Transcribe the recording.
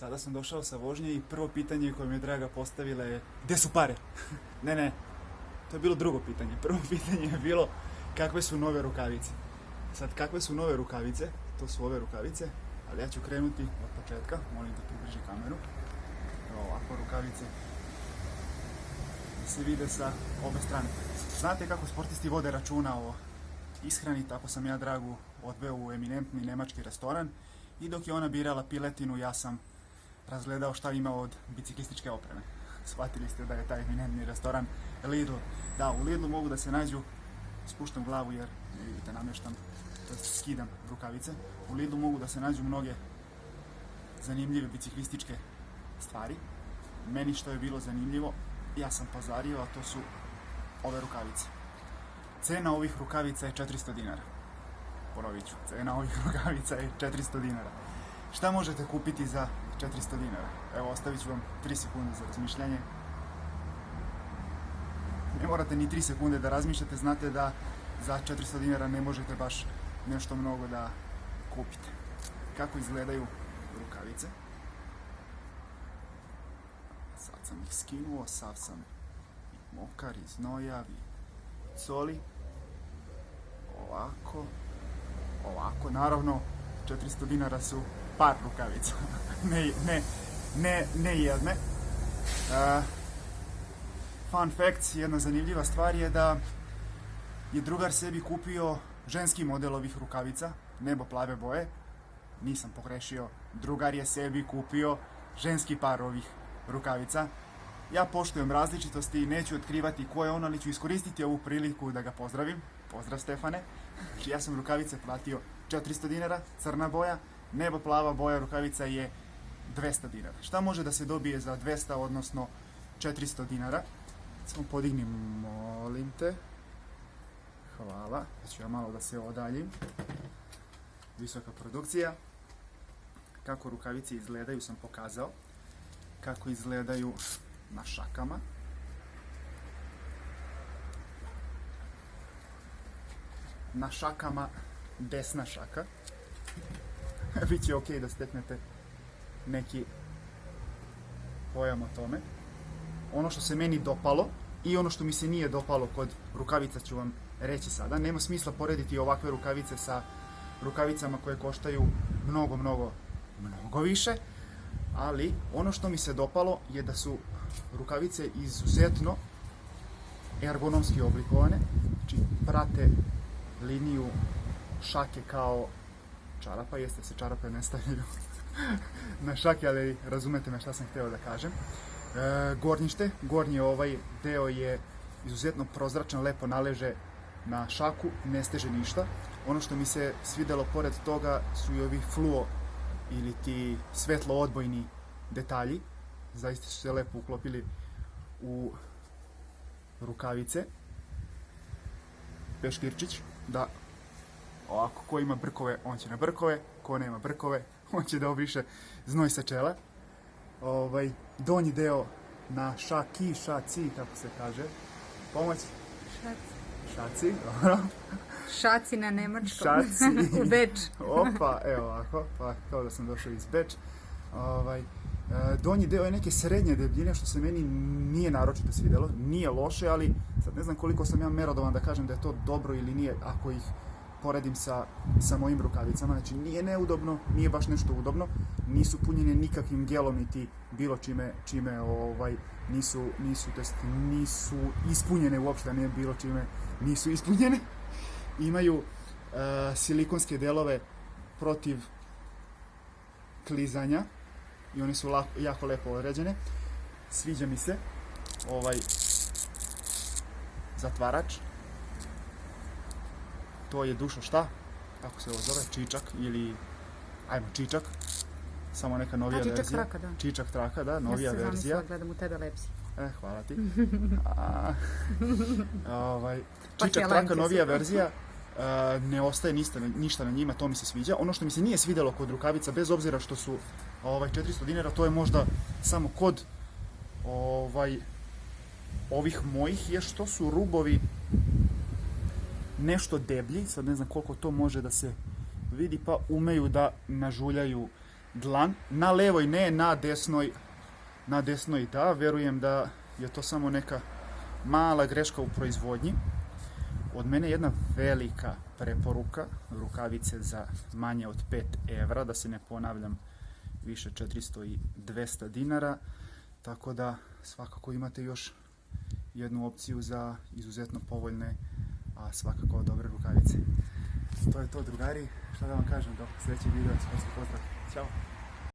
Sada sam došao sa vožnje i prvo pitanje koje mi je Draga postavila je gdje su pare? Ne, to je bilo drugo pitanje. Prvo pitanje je bilo kakve su nove rukavice. Sad, kakve su nove rukavice? To su ove rukavice, ali ja ću krenuti od početka. Molim da približi kameru. Evo ovako rukavice se vide sa obe strane. Znate kako sportisti vode računa o ishrani, tako sam ja Dragu odveo u eminentni nemački restoran i dok je ona birala piletinu, ja sam razgledao šta ima od biciklističke opreme. Shvatili ste da je taj eminentni restoran Lidl. Da, u Lidlu mogu da se nađu, spuštam glavu jer, vidite, namještam, to skidam rukavice. U Lidlu mogu da se nađu mnoge zanimljive biciklističke stvari. Meni što je bilo zanimljivo, ja sam pazario, a to su ove rukavice. Cena ovih rukavica je 400 dinara. Ponovit ću, cena ovih rukavica je 400 dinara. Šta možete kupiti za 400 dinara? Evo, ostavit ću vam 3 sekunde za razmišljanje. Ne morate ni 3 sekunde da razmišljate, znate da za 400 dinara ne možete baš nešto mnogo da kupite. Kako izgledaju rukavice? Sad sam ih skinuo, sad sam mokar, iznojav i coli. Ovako, naravno 400 dinara su par rukavica, ne jedne. Fun fact, jedna zanimljiva stvar je da je drugar sebi kupio ženski model ovih rukavica, nebo plave boje. Nisam pogrešio, drugar je sebi kupio ženski par ovih rukavica. Ja poštujem različitosti i neću otkrivati ko je on, ali ću iskoristiti ovu priliku da ga pozdravim. Pozdrav Stefane. Ja sam rukavice platio 400 dinara, crna boja, nebo plava boja rukavica je 200 dinara. Šta može da se dobije za 200, odnosno 400 dinara? Samo podigni, molim te. Hvala. Da ću ja malo da se odaljim. Visoka produkcija. Kako rukavice izgledaju sam pokazao. Kako izgledaju na šakama. Na šakama desna šaka. Biće ok da steknete neki pojam o tome. Ono što se meni dopalo i ono što mi se nije dopalo kod rukavica ću vam reći sada. Nema smisla porediti ovakve rukavice sa rukavicama koje koštaju mnogo više. Ali ono što mi se dopalo je da su rukavice izuzetno ergonomski oblikovane. Znači prate liniju šake kao čarapa, jeste se čarape ne stavljaju na šake, ali razumete me šta sam htio da kažem. Gornjište, gornji ovaj deo je izuzetno prozračan, lepo naleže na šaku, ne steže ništa. Ono što mi se svidelo pored toga su i ovi fluo ili ti svetlo odbojni detalji. Zaista su se lepo uklopili u rukavice. Peškirčić, da ovako, ko ima brkove, on će na brkove, ko nema brkove, on će da obriše znoj sa čela. Donji deo na šaci, kako se kaže, pomoć? Šaci, dobro. Šaci na nemačkom, Šaci. u Beč. Opa, evo ovako, pa kao da sam došao iz Beč. Donji deo je neke srednje debljine, što se meni nije naročito svidjelo, nije loše, ali sad ne znam koliko sam ja merodovan da kažem da je to dobro ili nije ako ih poredim sa mojim rukavicama. Znači nije neudobno, nije baš nešto udobno, nisu punjene nikakvim gelom niti bilo čime nisu ispunjene uopšte, ne bilo čime nisu ispunjene. Imaju silikonske delove protiv klizanja i oni su jako lepo određene. Sviđa mi se ovaj zatvarač. To je dušo šta? Kako se ovo zove? Čičak ili čičak. Samo neka novija verzija. Čičak traka, da. Čičak traka, da, novija verzija. Ja se zamislila, gledam u tebe lepsi. Hvala ti. Čičak traka, novija verzija. Ne ostaje ništa na njima, to mi se sviđa. Ono što mi se nije svidjelo kod rukavica, bez obzira što su 400 dinara, to je možda samo kod ovih mojih, je što su rubovi nešto deblji, sad ne znam koliko to može da se vidi, pa umeju da nažuljaju dlan. Na levoj ne, na desnoj da. Vjerujem da je to samo neka mala greška u proizvodnji. Od mene jedna velika preporuka, rukavice za manje od 5 evra, da se ne ponavljam, više 400 i 200 dinara, tako da svakako imate još jednu opciju za izuzetno povoljne, a svakako dobre rukavice. To je to, drugari, šta da vam kažem, do sljedećeg videa, sportski pozdrav, ćao!